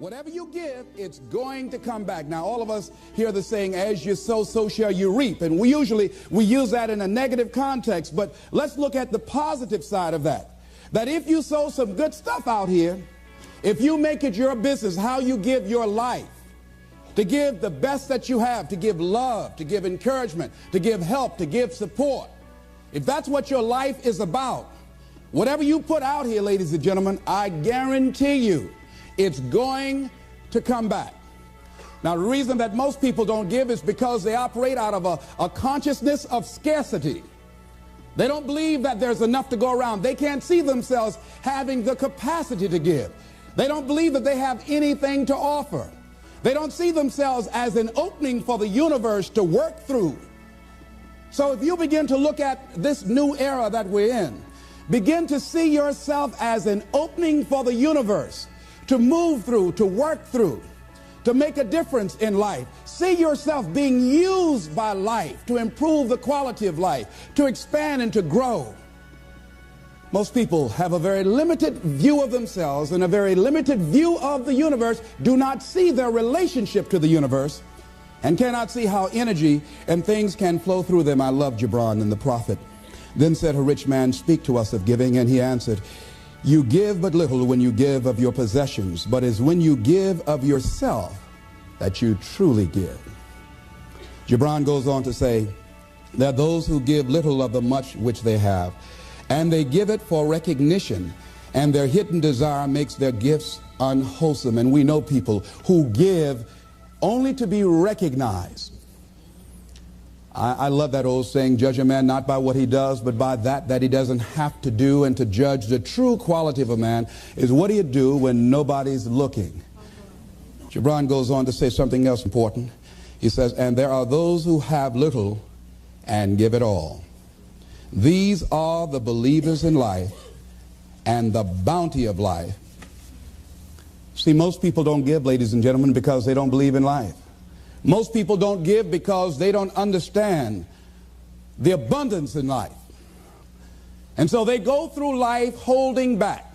Whatever you give, it's going to come back. Now, all of us hear the saying, as you sow, so shall you reap. And we use that in a negative context. But let's look at the positive side of that. That if you sow some good stuff out here, if you make it your business how you give your life, to give the best that you have, to give love, to give encouragement, to give help, to give support, if that's what your life is about, whatever you put out here, ladies and gentlemen, I guarantee you, it's going to come back. Now, the reason that most people don't give is because they operate out of a consciousness of scarcity. They don't believe that there's enough to go around. They can't see themselves having the capacity to give. They don't believe that they have anything to offer. They don't see themselves as an opening for the universe to work through. So if you begin to look at this new era that we're in, begin to see yourself as an opening for the universe to move through, to work through, to make a difference in life. See yourself being used by life to improve the quality of life, to expand and to grow. Most people have a very limited view of themselves and a very limited view of the universe, do not see their relationship to the universe, and cannot see how energy and things can flow through them. I love Gibran and the prophet. Then said a rich man, speak to us of giving, and he answered, you give but little when you give of your possessions, but it's when you give of yourself that you truly give. Gibran goes on to say, there are those who give little of the much which they have, and they give it for recognition, and their hidden desire makes their gifts unwholesome. And we know people who give only to be recognized. I love that old saying, judge a man not by what he does, but by that he doesn't have to do. And to judge the true quality of a man is what do you do when nobody's looking. Gibran goes on to say something else important. He says, and there are those who have little and give it all. These are the believers in life and the bounty of life. See, most people don't give, ladies and gentlemen, because they don't believe in life. Most people don't give because they don't understand the abundance in life. And so they go through life holding back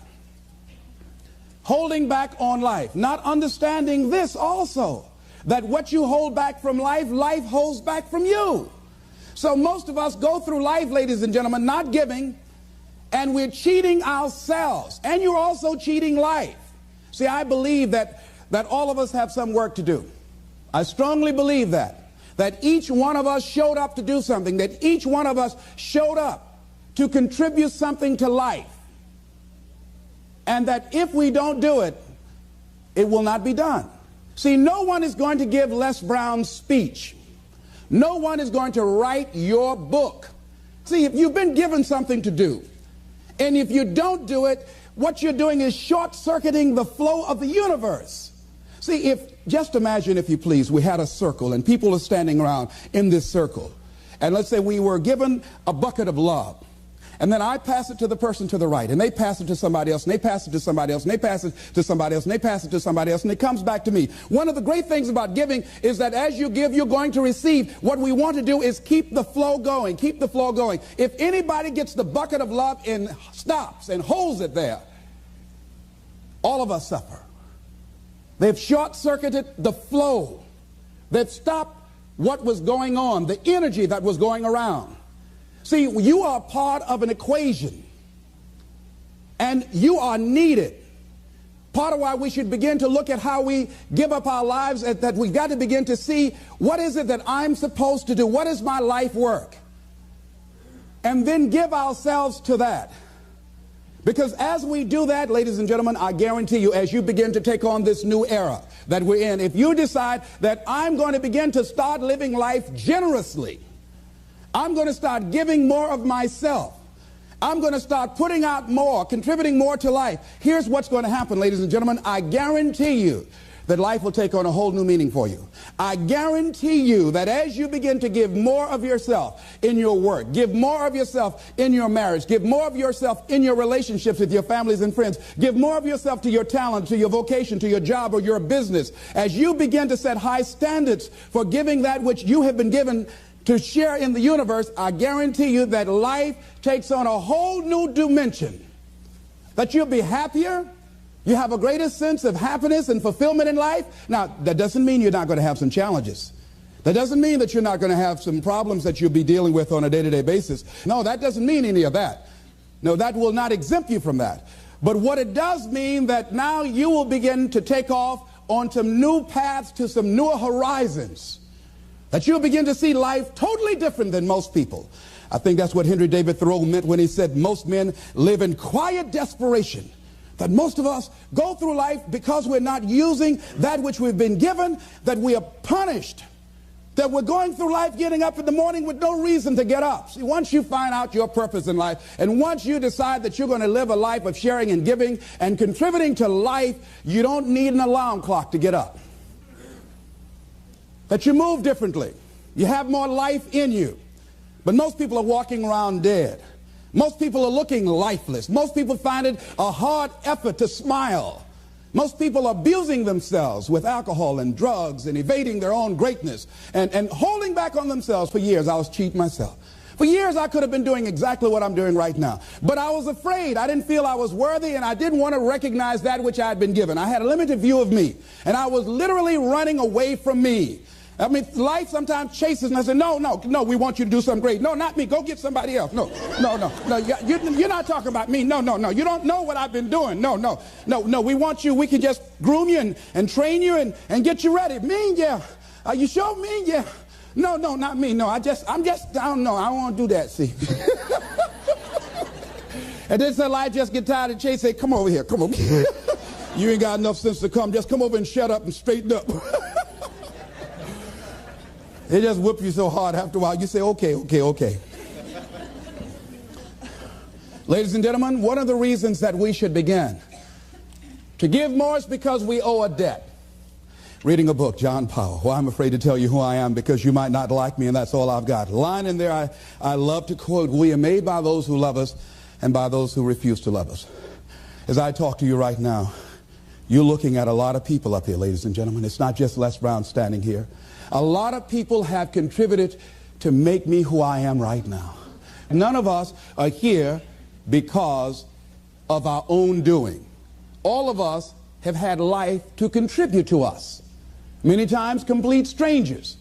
on life, not understanding this also, that what you hold back from life, life holds back from you. So most of us go through life, ladies and gentlemen, not giving, and we're cheating ourselves, and you're also cheating life. See, I believe that all of us have some work to do. I strongly believe that each one of us showed up to do something, that each one of us showed up to contribute something to life, and that if we don't do it, it will not be done. See, no one is going to give Les Brown's speech. No one is going to write your book. See, if you've been given something to do, and if you don't do it, what you're doing is short-circuiting the flow of the universe. See, just imagine, if you please, we had a circle and people are standing around in this circle. And let's say we were given a bucket of love. And then I pass it to the person to the right, and they pass it to somebody else, and they pass it to somebody else, and they pass it to somebody else, and they pass it to somebody else, and it comes back to me. One of the great things about giving is that as you give, you're going to receive. What we want to do is keep the flow going, keep the flow going. If anybody gets the bucket of love and stops and holds it there, all of us suffer. They've short-circuited the flow. They've stopped what was going on, the energy that was going around. See, you are part of an equation, and you are needed. Part of why we should begin to look at how we give up our lives, that we've got to begin to see, what is it that I'm supposed to do? What is my life work? And then give ourselves to that. Because as we do that, ladies and gentlemen, I guarantee you, as you begin to take on this new era that we're in, if you decide that I'm going to begin to start living life generously, I'm going to start giving more of myself, I'm going to start putting out more, contributing more to life, here's what's going to happen, ladies and gentlemen. I guarantee you that life will take on a whole new meaning for you. I guarantee you that as you begin to give more of yourself in your work, give more of yourself in your marriage, give more of yourself in your relationships with your families and friends, give more of yourself to your talent, to your vocation, to your job or your business, as you begin to set high standards for giving that which you have been given to share in the universe, I guarantee you that life takes on a whole new dimension, that you'll be happier, You have a greater sense of happiness and fulfillment in life. Now, that doesn't mean you're not going to have some challenges. That doesn't mean that you're not going to have some problems that you'll be dealing with on a day-to-day basis. No, that doesn't mean any of that. No, that will not exempt you from that. But what it does mean that now you will begin to take off on some new paths to some newer horizons. That you'll begin to see life totally different than most people. I think that's what Henry David Thoreau meant when he said most men live in quiet desperation. That most of us go through life because we're not using that which we've been given, that we are punished. That we're going through life getting up in the morning with no reason to get up. See, once you find out your purpose in life, and once you decide that you're going to live a life of sharing and giving and contributing to life, you don't need an alarm clock to get up. That you move differently. You have more life in you. But most people are walking around dead. Most people are looking lifeless. Most people find it a hard effort to smile. Most people are abusing themselves with alcohol and drugs and evading their own greatness and holding back on themselves. For years, I was cheating myself. For years, I could have been doing exactly what I'm doing right now. But I was afraid. I didn't feel I was worthy, and I didn't want to recognize that which I had been given. I had a limited view of me, and I was literally running away from me. I mean, life sometimes chases, and I said, no, we want you to do something great. No, not me. Go get somebody else. No, you're not talking about me. No, you don't know what I've been doing. No, we want you. We can just groom you and train you and get you ready. Me, yeah. Are you sure? Me, yeah. No, not me. No, I don't know. I don't want to do that, see. And then so life just get tired and chase, say, come over here, come over here. You ain't got enough sense to come. Just come over and shut up and straighten up. They just whip you so hard after a while, you say, okay. Ladies and gentlemen, one of the reasons that we should begin to give more is because we owe a debt. Reading a book, John Powell. Well, I'm afraid to tell you who I am because you might not like me, and that's all I've got. Line in there I love to quote, we are made by those who love us and by those who refuse to love us. As I talk to you right now, you're looking at a lot of people up here, ladies and gentlemen. It's not just Les Brown standing here. A lot of people have contributed to make me who I am right now. None of us are here because of our own doing. All of us have had life to contribute to us. Many times complete strangers.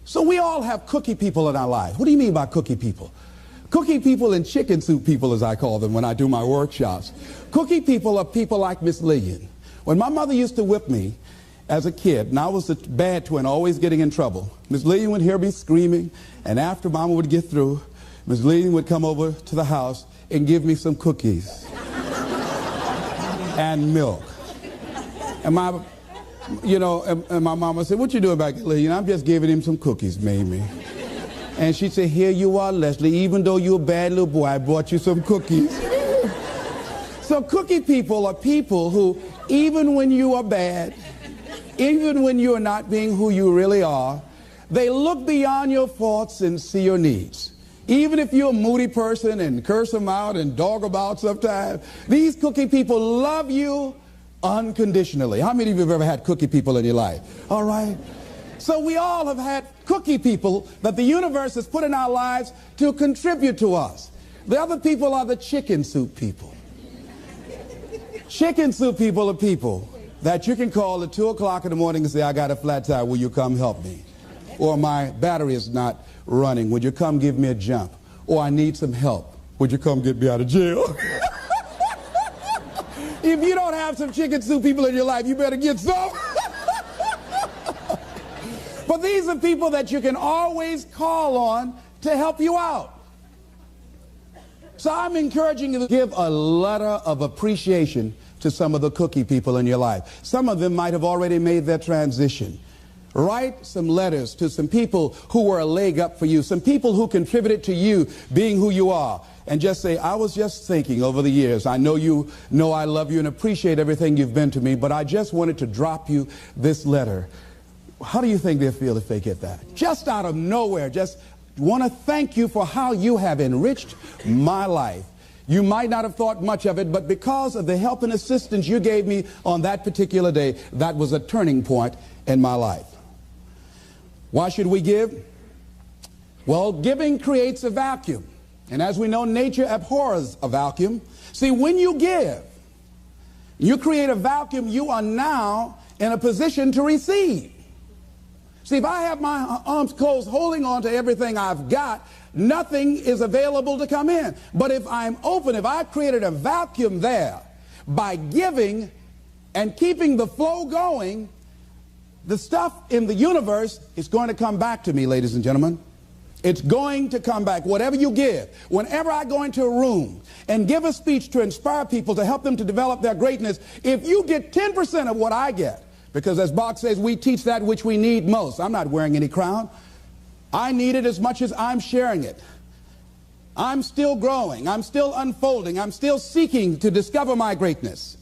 So we all have cookie people in our life. What do you mean by cookie people? Cookie people and chicken soup people, as I call them when I do my workshops. Cookie people are people like Miss Lillian. When my mother used to whip me as a kid, and I was a bad twin, always getting in trouble, Miss Lillian would hear me screaming, and after Mama would get through, Miss Lillian would come over to the house and give me some cookies and milk. And my mama said, what you doing back there, Lillian? I'm just giving him some cookies, Mamie. And she said, here you are, Leslie. Even though you're a bad little boy, I brought you some cookies. So cookie people are people who, even when you are bad, even when you are not being who you really are, they look beyond your faults and see your needs. Even if you're a moody person and curse them out and dog them out sometimes, these cookie people love you unconditionally. How many of you have ever had cookie people in your life? All right. So we all have had cookie people that the universe has put in our lives to contribute to us. The other people are the chicken soup people. Chicken soup people are people that you can call at 2 o'clock in the morning and say, I got a flat tire, will you come help me? Or my battery is not running, would you come give me a jump? Or I need some help, would you come get me out of jail? If you don't have some chicken soup people in your life, you better get some. But these are people that you can always call on to help you out. So I'm encouraging you to give a letter of appreciation to some of the cookie people in your life. Some of them might have already made their transition. Write some letters to some people who were a leg up for you, some people who contributed to you being who you are. And just say, I was just thinking over the years, I know you know I love you and appreciate everything you've been to me, but I just wanted to drop you this letter. How do you think they'll feel if they get that? Just out of nowhere, just want to thank you for how you have enriched my life. You might not have thought much of it, but because of the help and assistance you gave me on that particular day, that was a turning point in my life. Why should we give? Well, giving creates a vacuum. And as we know, nature abhors a vacuum. See, when you give, You create a vacuum, you are now in a position to receive. See, if I have my arms closed holding on to everything I've got, nothing is available to come in. But if I'm open, if I created a vacuum there by giving and keeping the flow going, the stuff in the universe is going to come back to me, ladies and gentlemen. It's going to come back. Whatever you give. Whenever I go into a room and give a speech to inspire people, to help them to develop their greatness, if you get 10% of what I get, because as Bach says, we teach that which we need most. I'm not wearing any crown. I need it as much as I'm sharing it. I'm still growing. I'm still unfolding. I'm still seeking to discover my greatness.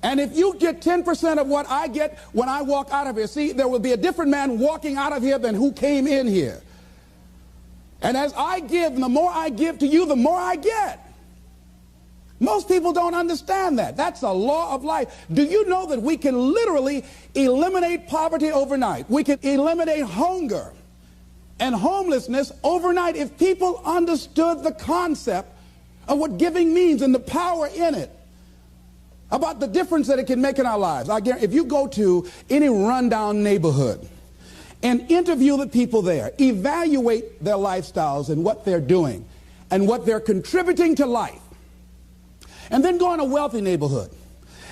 And if you get 10% of what I get when I walk out of here, see, there will be a different man walking out of here than who came in here. And as I give, the more I give to you, the more I get. Most people don't understand that. That's a law of life. Do you know that we can literally eliminate poverty overnight? We can eliminate hunger and homelessness overnight if people understood the concept of what giving means and the power in it, about the difference that it can make in our lives. I guarantee, if you go to any rundown neighborhood and interview the people there, evaluate their lifestyles and what they're doing and what they're contributing to life, and then go in a wealthy neighborhood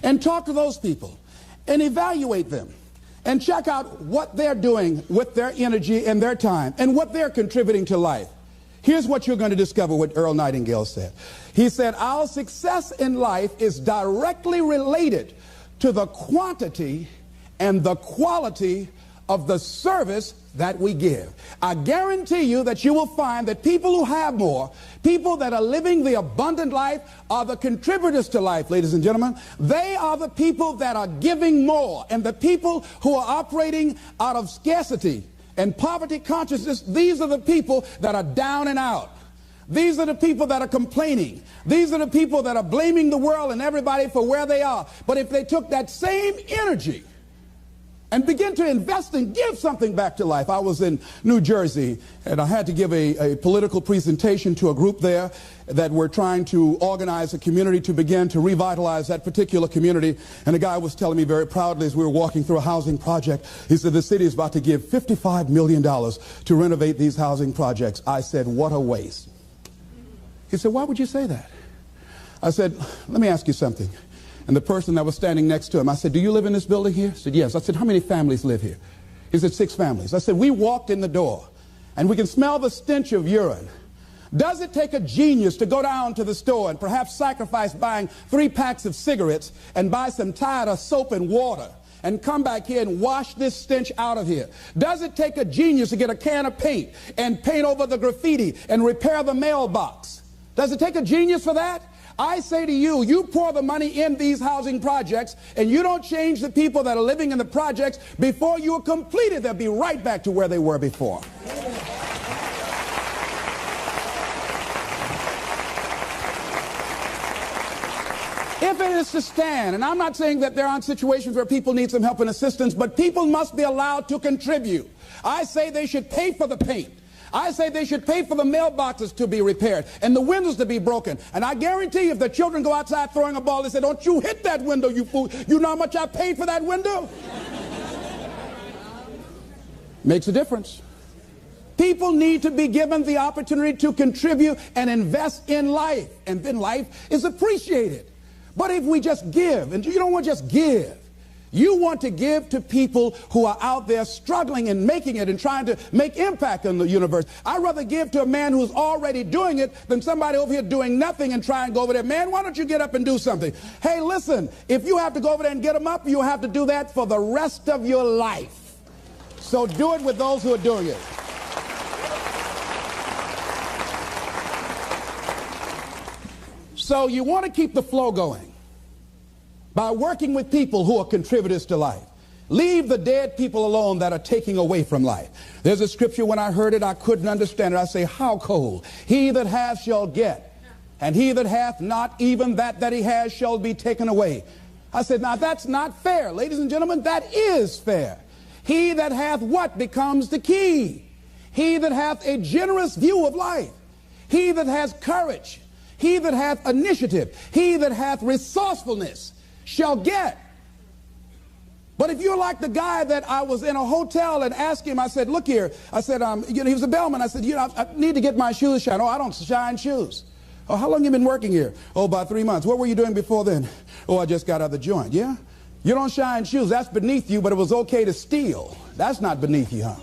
and talk to those people and evaluate them and check out what they're doing with their energy and their time and what they're contributing to life. Here's what you're going to discover, what Earl Nightingale said. He said, our success in life is directly related to the quantity and the quality of the service that we give. I guarantee you that you will find that people who have more, people that are living the abundant life, are the contributors to life, ladies and gentlemen. They are the people that are giving more. And the people who are operating out of scarcity and poverty consciousness, these are the people that are down and out. These are the people that are complaining. These are the people that are blaming the world and everybody for where they are. But if they took that same energy and begin to invest and give something back to life. I was in New Jersey, and I had to give a political presentation to a group there that were trying to organize a community to begin to revitalize that particular community. And the guy was telling me very proudly as we were walking through a housing project, he said, the city is about to give $55 million to renovate these housing projects. I said, what a waste. He said, why would you say that? I said, let me ask you something. And the person that was standing next to him, I said, do you live in this building here? He said, yes. I said, how many families live here? He said, 6 families. I said, we walked in the door and we can smell the stench of urine. Does it take a genius to go down to the store and perhaps sacrifice buying 3 packs of cigarettes and buy some Tide soap and water and come back here and wash this stench out of here? Does it take a genius to get a can of paint and paint over the graffiti and repair the mailbox? Does it take a genius for that? I say to you, you pour the money in these housing projects and you don't change the people that are living in the projects, before you are completed, they'll be right back to where they were before. If it is to stand, and I'm not saying that there aren't situations where people need some help and assistance, but people must be allowed to contribute. I say they should pay for the paint. I say they should pay for the mailboxes to be repaired and the windows to be broken. And I guarantee you, if the children go outside throwing a ball, they say, don't you hit that window, you fool. You know how much I paid for that window? Makes a difference. People need to be given the opportunity to contribute and invest in life. And then life is appreciated. But if we just give, and you don't want to just give, you want to give to people who are out there struggling and making it and trying to make impact on the universe. I'd rather give to a man who's already doing it than somebody over here doing nothing and try and go over there. Man, why don't you get up and do something? Hey, listen, if you have to go over there and get them up, you'll have to do that for the rest of your life. So do it with those who are doing it. So you want to keep the flow going by working with people who are contributors to life. Leave the dead people alone that are taking away from life. There's a scripture, when I heard it, I couldn't understand it. I say, how cold? He that hath shall get, and he that hath not, even that he has shall be taken away. I said, now that's not fair. Ladies and gentlemen, that is fair. He that hath what becomes the key? He that hath a generous view of life. He that has courage. He that hath initiative. He that hath resourcefulness shall get. But if you're like the guy that I was in a hotel and asked him, I said, look here, I said, he was a bellman. I said, I need to get my shoes shined. Oh, I don't shine shoes. Oh, how long have you been working here? Oh, about 3 months. What were you doing before then? Oh, I just got out of the joint. Yeah? You don't shine shoes. That's beneath you, but it was okay to steal. That's not beneath you, huh?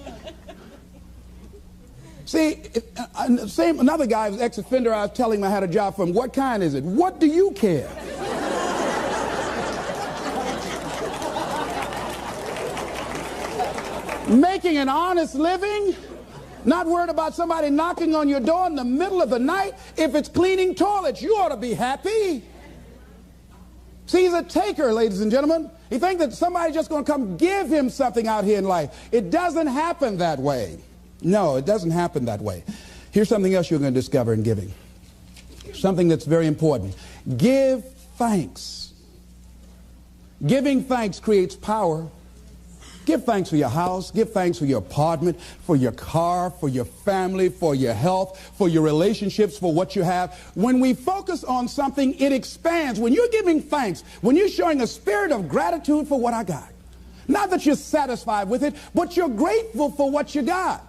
See, another guy, was ex-offender, I was telling him I had a job for him. What kind is it? What do you care? Making an honest living, not worried about somebody knocking on your door in the middle of the night. If it's cleaning toilets, you ought to be happy. See, he's a taker, ladies and gentlemen. He thinks that somebody's just going to come give him something out here in life. It doesn't happen that way. No, it doesn't happen that way. Here's something else you're going to discover in giving. Something that's very important. Give thanks. Giving thanks creates power. Give thanks for your house. Give thanks for your apartment, for your car, for your family, for your health, for your relationships, for what you have. When we focus on something, it expands. When you're giving thanks, when you're showing a spirit of gratitude for what I got, not that you're satisfied with it, but you're grateful for what you got.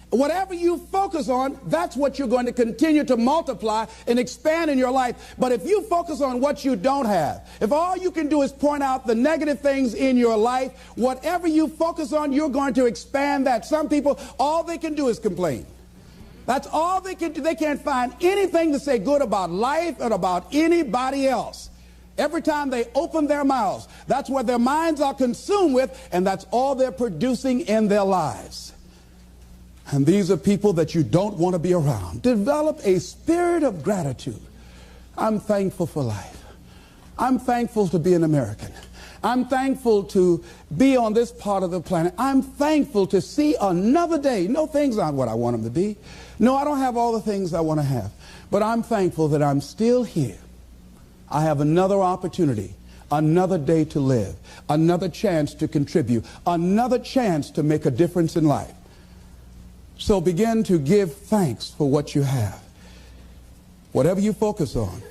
Whatever you focus on, that's what you're going to continue to multiply and expand in your life. But if you focus on what you don't have, if all you can do is point out the negative things in your life, whatever you focus on, you're going to expand that. Some people, all they can do is complain. That's all they can do. They can't find anything to say good about life or about anybody else. Every time they open their mouths, that's what their minds are consumed with, and that's all they're producing in their lives. And these are people that you don't want to be around. Develop a spirit of gratitude. I'm thankful for life. I'm thankful to be an American. I'm thankful to be on this part of the planet. I'm thankful to see another day. No, things aren't what I want them to be. No, I don't have all the things I want to have. But I'm thankful that I'm still here. I have another opportunity, another day to live, another chance to contribute, another chance to make a difference in life. So begin to give thanks for what you have. Whatever you focus on.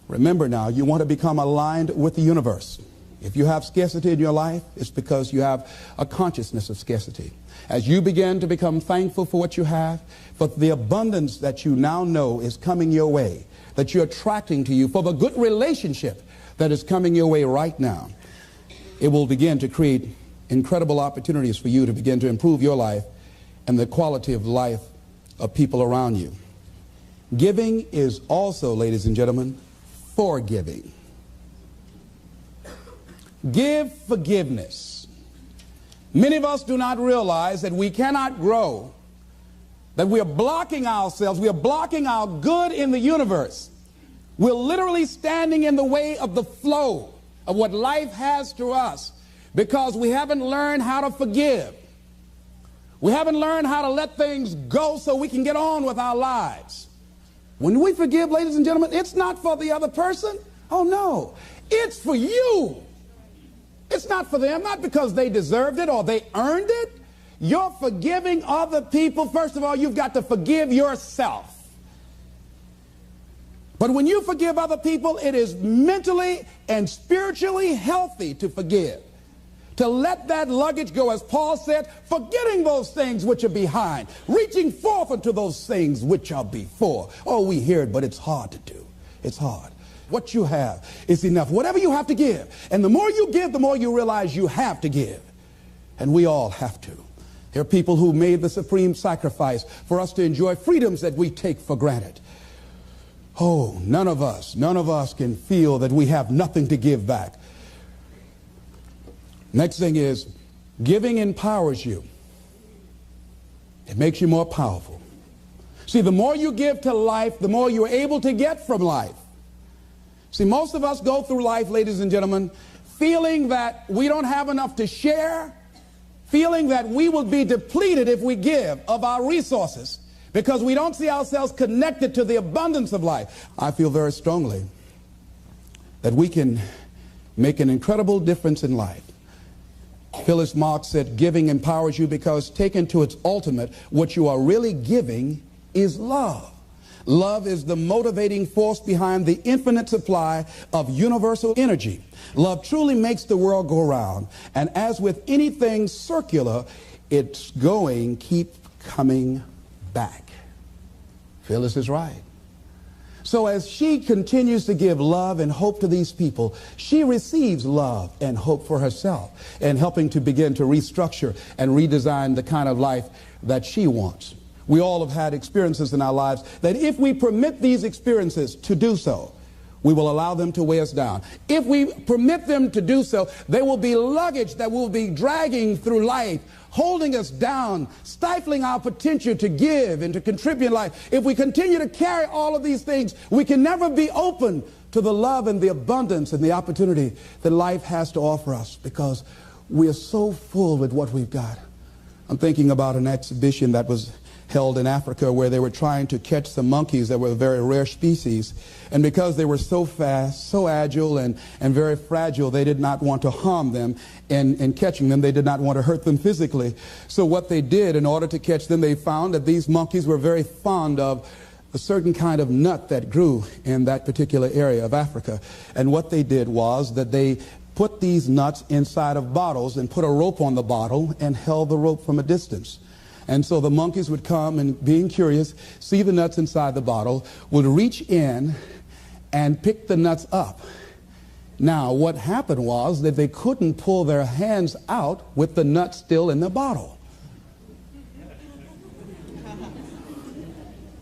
Remember now, you want to become aligned with the universe. If you have scarcity in your life, it's because you have a consciousness of scarcity. As you begin to become thankful for what you have, for the abundance that you now know is coming your way, that you're attracting to you, for the good relationship that is coming your way right now, it will begin to create incredible opportunities for you to begin to improve your life and the quality of life of people around you. Giving is also, ladies and gentlemen, forgiving. Give forgiveness. Many of us do not realize that we cannot grow, that we are blocking ourselves, we are blocking our good in the universe. We're literally standing in the way of the flow of what life has to us because we haven't learned how to forgive. We haven't learned how to let things go so we can get on with our lives. When we forgive, ladies and gentlemen, it's not for the other person. Oh, no. It's for you. It's not for them, not because they deserved it or they earned it. You're forgiving other people. First of all, you've got to forgive yourself. But when you forgive other people, it is mentally and spiritually healthy to forgive. To let that luggage go, as Paul said, forgetting those things which are behind, reaching forth unto those things which are before. Oh, we hear it, but it's hard to do. It's hard. What you have is enough. Whatever you have to give. And the more you give, the more you realize you have to give. And we all have to. There are people who made the supreme sacrifice for us to enjoy freedoms that we take for granted. Oh, none of us can feel that we have nothing to give back. Next thing is, giving empowers you. It makes you more powerful. See, the more you give to life, the more you're able to get from life. See, most of us go through life, ladies and gentlemen, feeling that we don't have enough to share, feeling that we will be depleted if we give of our resources because we don't see ourselves connected to the abundance of life. I feel very strongly that we can make an incredible difference in life. Phyllis Marx said, giving empowers you because taken to its ultimate, what you are really giving is love. Love is the motivating force behind the infinite supply of universal energy. Love truly makes the world go round. And as with anything circular, it's going, keep coming back. Phyllis is right. So as she continues to give love and hope to these people, she receives love and hope for herself and helping to begin to restructure and redesign the kind of life that she wants. We all have had experiences in our lives that if we permit these experiences to do so, we will allow them to weigh us down. If we permit them to do so, they will be luggage that will be dragging through life, holding us down, stifling our potential to give and to contribute in life. If we continue to carry all of these things, we can never be open to the love and the abundance and the opportunity that life has to offer us because we are so full with what we've got. I'm thinking about an exhibition that was held in Africa where they were trying to catch some monkeys that were a very rare species. And because they were so fast, so agile, and very fragile, they did not want to harm them. In catching them, they did not want to hurt them physically. So what they did in order to catch them, they found that these monkeys were very fond of a certain kind of nut that grew in that particular area of Africa. And what they did was that they put these nuts inside of bottles and put a rope on the bottle and held the rope from a distance. And so the monkeys would come and, being curious, see the nuts inside the bottle, would reach in and pick the nuts up. Now, what happened was that they couldn't pull their hands out with the nuts still in the bottle.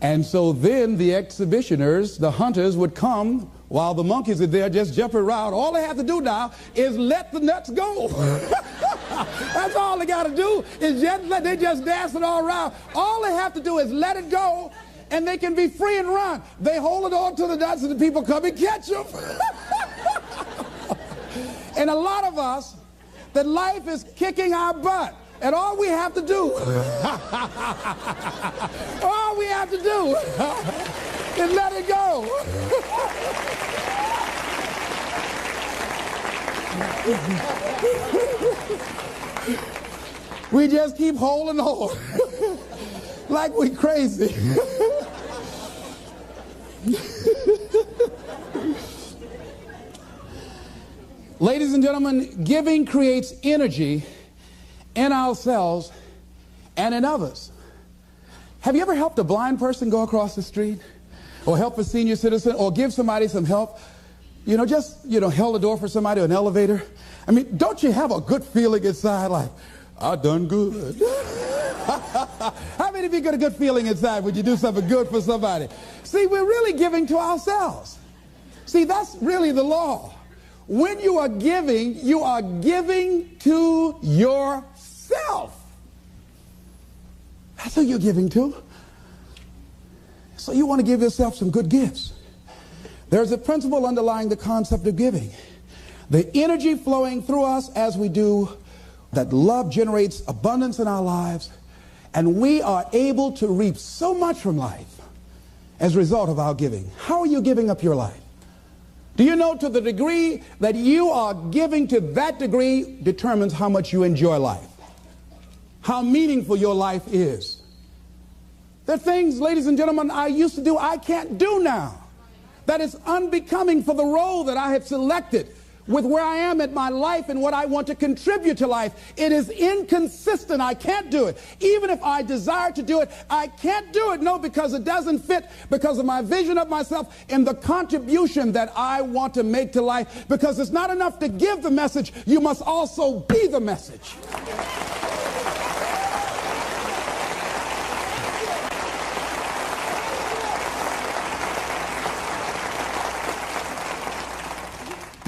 And so then the exhibitioners, the hunters, would come while the monkeys are there just jumping around. All they have to do now is let the nuts go. That's all they got to do is just let, they just dancing all around. All they have to do is let it go and they can be free and run. They hold it on to the nuts and the people come and catch them. And a lot of us, that life is kicking our butt. And all we have to do, all we have to do is let it go. We just keep holding on like we crazy. Ladies and gentlemen, giving creates energy in ourselves and in others. Have you ever helped a blind person go across the street? Or help a senior citizen? Or give somebody some help? You know, just, held the door for somebody, an elevator. I mean, don't you have a good feeling inside like, I done good? How many of you get a good feeling inside when you do something good for somebody? See, we're really giving to ourselves. See, that's really the law. When you are giving to yourself. That's who you're giving to. So you want to give yourself some good gifts. There's a principle underlying the concept of giving. The energy flowing through us as we do, that love generates abundance in our lives, and we are able to reap so much from life as a result of our giving. How are you giving up your life? Do you know, to the degree that you are giving, to that degree determines how much you enjoy life, how meaningful your life is. There are things, ladies and gentlemen, I used to do I can't do now. That is unbecoming for the role that I have selected with where I am at my life and what I want to contribute to life. It is inconsistent. I can't do it. Even if I desire to do it, I can't do it. No, because it doesn't fit, because of my vision of myself and the contribution that I want to make to life. Because it's not enough to give the message, you must also be the message.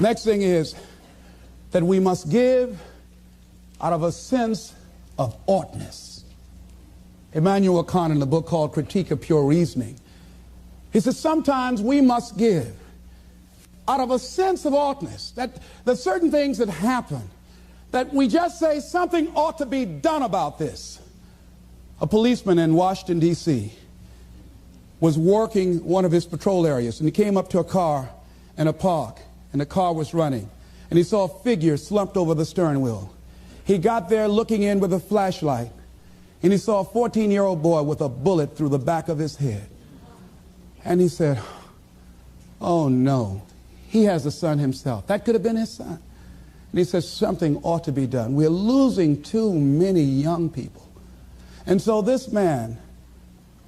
Next thing is that we must give out of a sense of oughtness. Immanuel Kant, in the book called Critique of Pure Reasoning, he says sometimes we must give out of a sense of oughtness, that certain things that happen, that we just say something ought to be done about this. A policeman in Washington, D.C. was working one of his patrol areas, and he came up to a car in a park, and the car was running, and he saw a figure slumped over the steering wheel. He got there looking in with a flashlight, and he saw a 14-year-old boy with a bullet through the back of his head. And he said, oh no, he has a son himself. That could have been his son. And he said, something ought to be done. We're losing too many young people. And so this man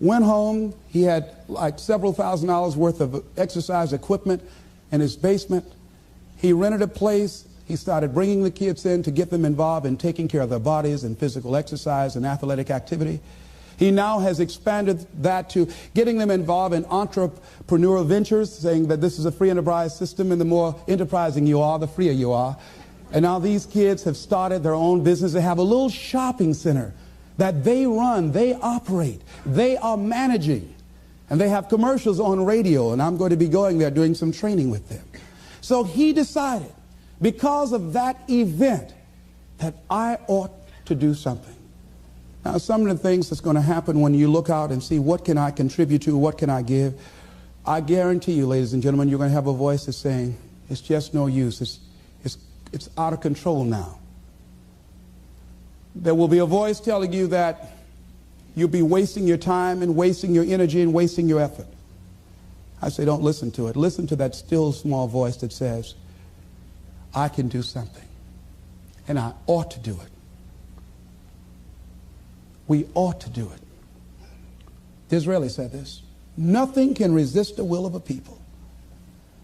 went home. He had like several $1,000s worth of exercise equipment in his basement. He rented a place. He started bringing the kids in to get them involved in taking care of their bodies and physical exercise and athletic activity. He now has expanded that to getting them involved in entrepreneurial ventures, saying that this is a free enterprise system, and the more enterprising you are, the freer you are. And now these kids have started their own business. They have a little shopping center that they run, they operate, they are managing. And they have commercials on radio, and I'm going to be going there doing some training with them. So he decided, because of that event, that I ought to do something. Now, some of the things that's going to happen when you look out and see what can I contribute to, what can I give, I guarantee you, ladies and gentlemen, you're going to have a voice that's saying, it's just no use. It's out of control now. There will be a voice telling you that you'll be wasting your time and wasting your energy and wasting your effort. I say don't listen to it. Listen to that still small voice that says, I can do something, and I ought to do it. We ought to do it. Disraeli said this, nothing can resist the will of a people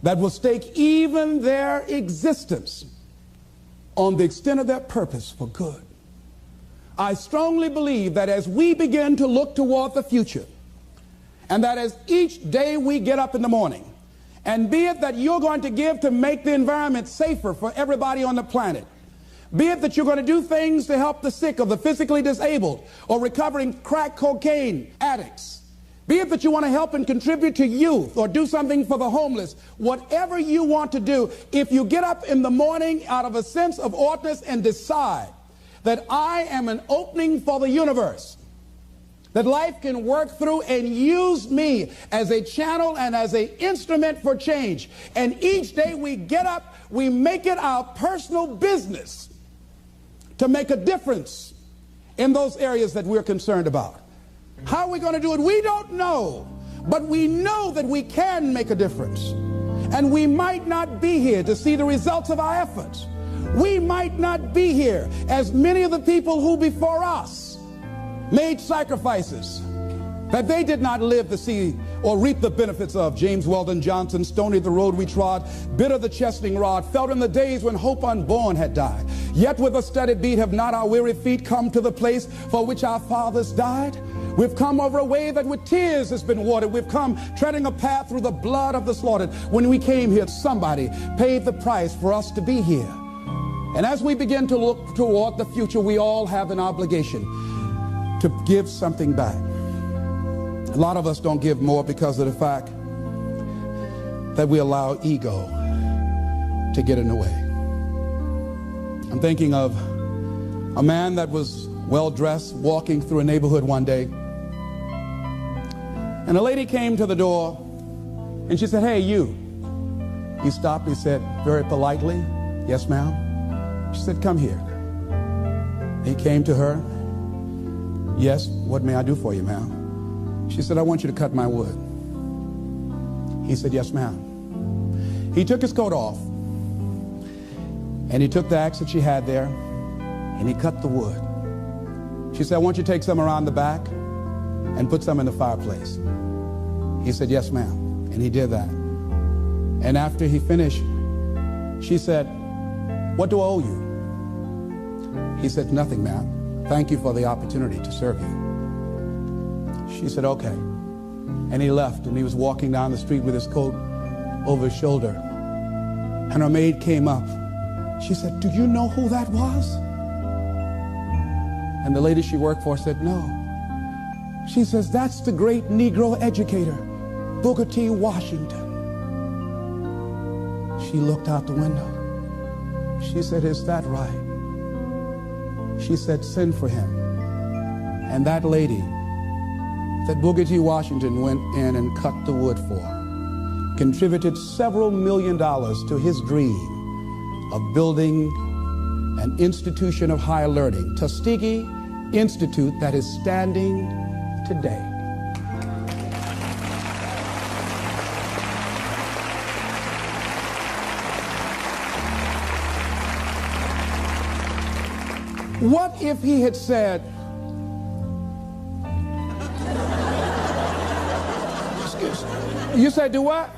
that will stake even their existence on the extent of their purpose for good. I strongly believe that as we begin to look toward the future, and that as each day we get up in the morning, and be it that you're going to give to make the environment safer for everybody on the planet, be it that you're going to do things to help the sick or the physically disabled or recovering crack cocaine addicts, be it that you want to help and contribute to youth or do something for the homeless, whatever you want to do, if you get up in the morning out of a sense of oughtness and decide that I am an opening for the universe, that life can work through and use me as a channel and as an instrument for change. And each day we get up, we make it our personal business to make a difference in those areas that we're concerned about. How are we going to do it? We don't know, but we know that we can make a difference. And we might not be here to see the results of our efforts. We might not be here as many of the people who before us made sacrifices that they did not live to see or reap the benefits of. James Weldon Johnson, stony the road we trod, bitter the chastening rod, felt in the days when hope unborn had died. Yet with a steady beat have not our weary feet come to the place for which our fathers died. We've come over a way that with tears has been watered. We've come treading a path through the blood of the slaughtered. When we came here, somebody paid the price for us to be here. And as we begin to look toward the future, we all have an obligation to give something back. A lot of us don't give more because of the fact that we allow ego to get in the way. I'm thinking of a man that was well-dressed walking through a neighborhood one day, and a lady came to the door and she said, hey, you. He stopped. He said very politely, yes, ma'am. She said, come here. He came to her. Yes, what may I do for you, ma'am? She said, I want you to cut my wood. He said, yes, ma'am. He took his coat off, and he took the axe that she had there, and he cut the wood. She said, I want you to take some around the back and put some in the fireplace. He said, yes, ma'am. And he did that. And after he finished, she said, what do I owe you? He said, nothing, ma'am. Thank you for the opportunity to serve you. She said, okay. And he left, and he was walking down the street with his coat over his shoulder. And her maid came up. She said, do you know who that was? And the lady she worked for said, no. She says, that's the great Negro educator, Booker T. Washington. She looked out the window. She said, is that right? She said, send for him. And that lady that Booker T. Washington went in and cut the wood for contributed several $1 million to his dream of building an institution of higher learning, Tuskegee Institute, that is standing today. What if he had said, you said do what?